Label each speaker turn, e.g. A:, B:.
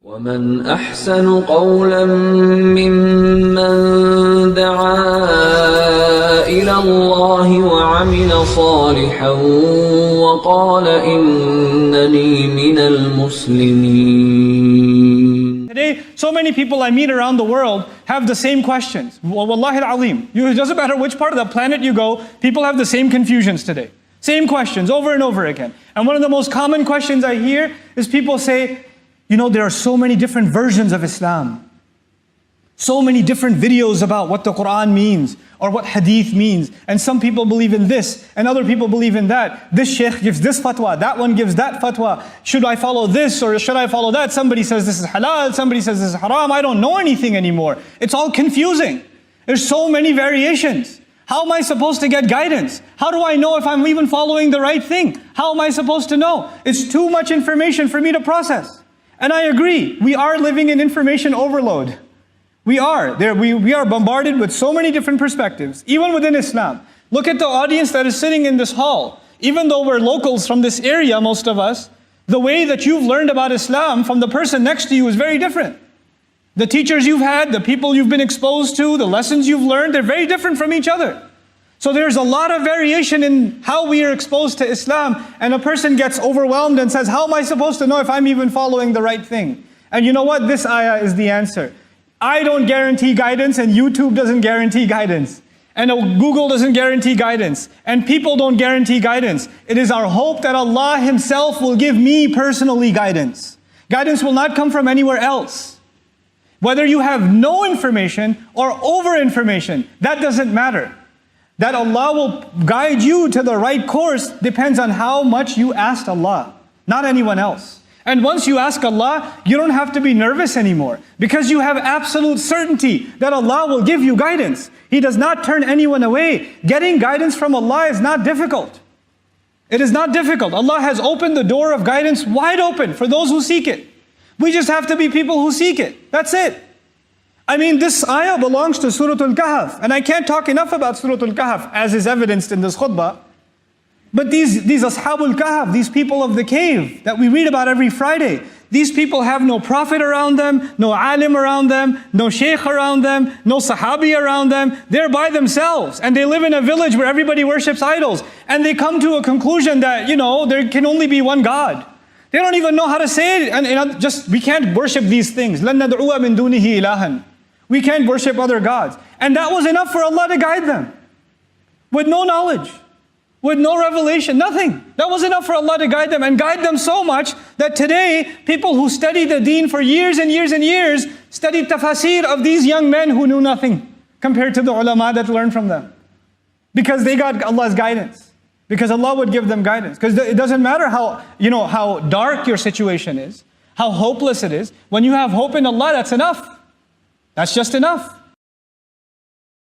A: وَمَنْ أَحْسَنُ قَوْلًا مِّمَّنْ دَعَا إِلَى اللَّهِ وَعَمِلَ صَالِحًا وَقَالَ إِنَّنِي مِنَ الْمُسْلِمِينَ.
B: Today, so many people I meet around the world have the same questions. Wallahi al-Azim. It doesn't matter which part of the planet you go, people have the same confusions today. Same questions over and over again. And one of the most common questions I hear is people say, you know, there are so many different versions of Islam. So many different videos about what the Quran means or what hadith means. And some people believe in this and other people believe in that. This sheikh gives this fatwa, that one gives that fatwa. Should I follow this or should I follow that? Somebody says this is halal, somebody says this is haram. I don't know anything anymore. It's all confusing. There's so many variations. How am I supposed to get guidance? How do I know if I'm even following the right thing? How am I supposed to know? It's too much information for me to process. And I agree, we are living in information overload. We are. We are bombarded with so many different perspectives, even within Islam. Look at the audience that is sitting in this hall. Even though we're locals from this area, most of us, the way that you've learned about Islam from the person next to you is very different. The teachers you've had, the people you've been exposed to, the lessons you've learned, they're very different from each other. So there's a lot of variation in how we are exposed to Islam, and a person gets overwhelmed and says, how am I supposed to know if I'm even following the right thing? And you know what? This ayah is the answer. I don't guarantee guidance, and YouTube doesn't guarantee guidance. And Google doesn't guarantee guidance. And people don't guarantee guidance. It is our hope that Allah Himself will give me personally guidance. Guidance will not come from anywhere else. Whether you have no information or over information, that doesn't matter. That Allah will guide you to the right course depends on how much you asked Allah, not anyone else. And once you ask Allah, you don't have to be nervous anymore because you have absolute certainty that Allah will give you guidance. He does not turn anyone away. Getting guidance from Allah is not difficult. It is not difficult. Allah has opened the door of guidance wide open for those who seek it. We just have to be people who seek it. That's it. I mean, this ayah belongs to Surah Al-Kahf, and I can't talk enough about Surah Al-Kahf as is evidenced in this khutbah. But these Ashabul Kahf, these people of the cave that we read about every Friday, these people have no prophet around them, no alim around them, no sheikh around them, no sahabi around them. They're by themselves, and they live in a village where everybody worships idols. And they come to a conclusion that, you know, there can only be one God. They don't even know how to say it, and we can't worship these things. لَن نَدْعُوَ مِن دُونِهِ إِلَهًا. We can't worship other gods. And that was enough for Allah to guide them. With no knowledge, with no revelation, nothing. That was enough for Allah to guide them, and guide them so much that today, people who study the deen for years and years and years, study tafasir of these young men who knew nothing compared to the ulama that learned from them. Because they got Allah's guidance. Because Allah would give them guidance. Because it doesn't matter how dark your situation is, how hopeless it is. When you have hope in Allah, that's enough. That's just enough.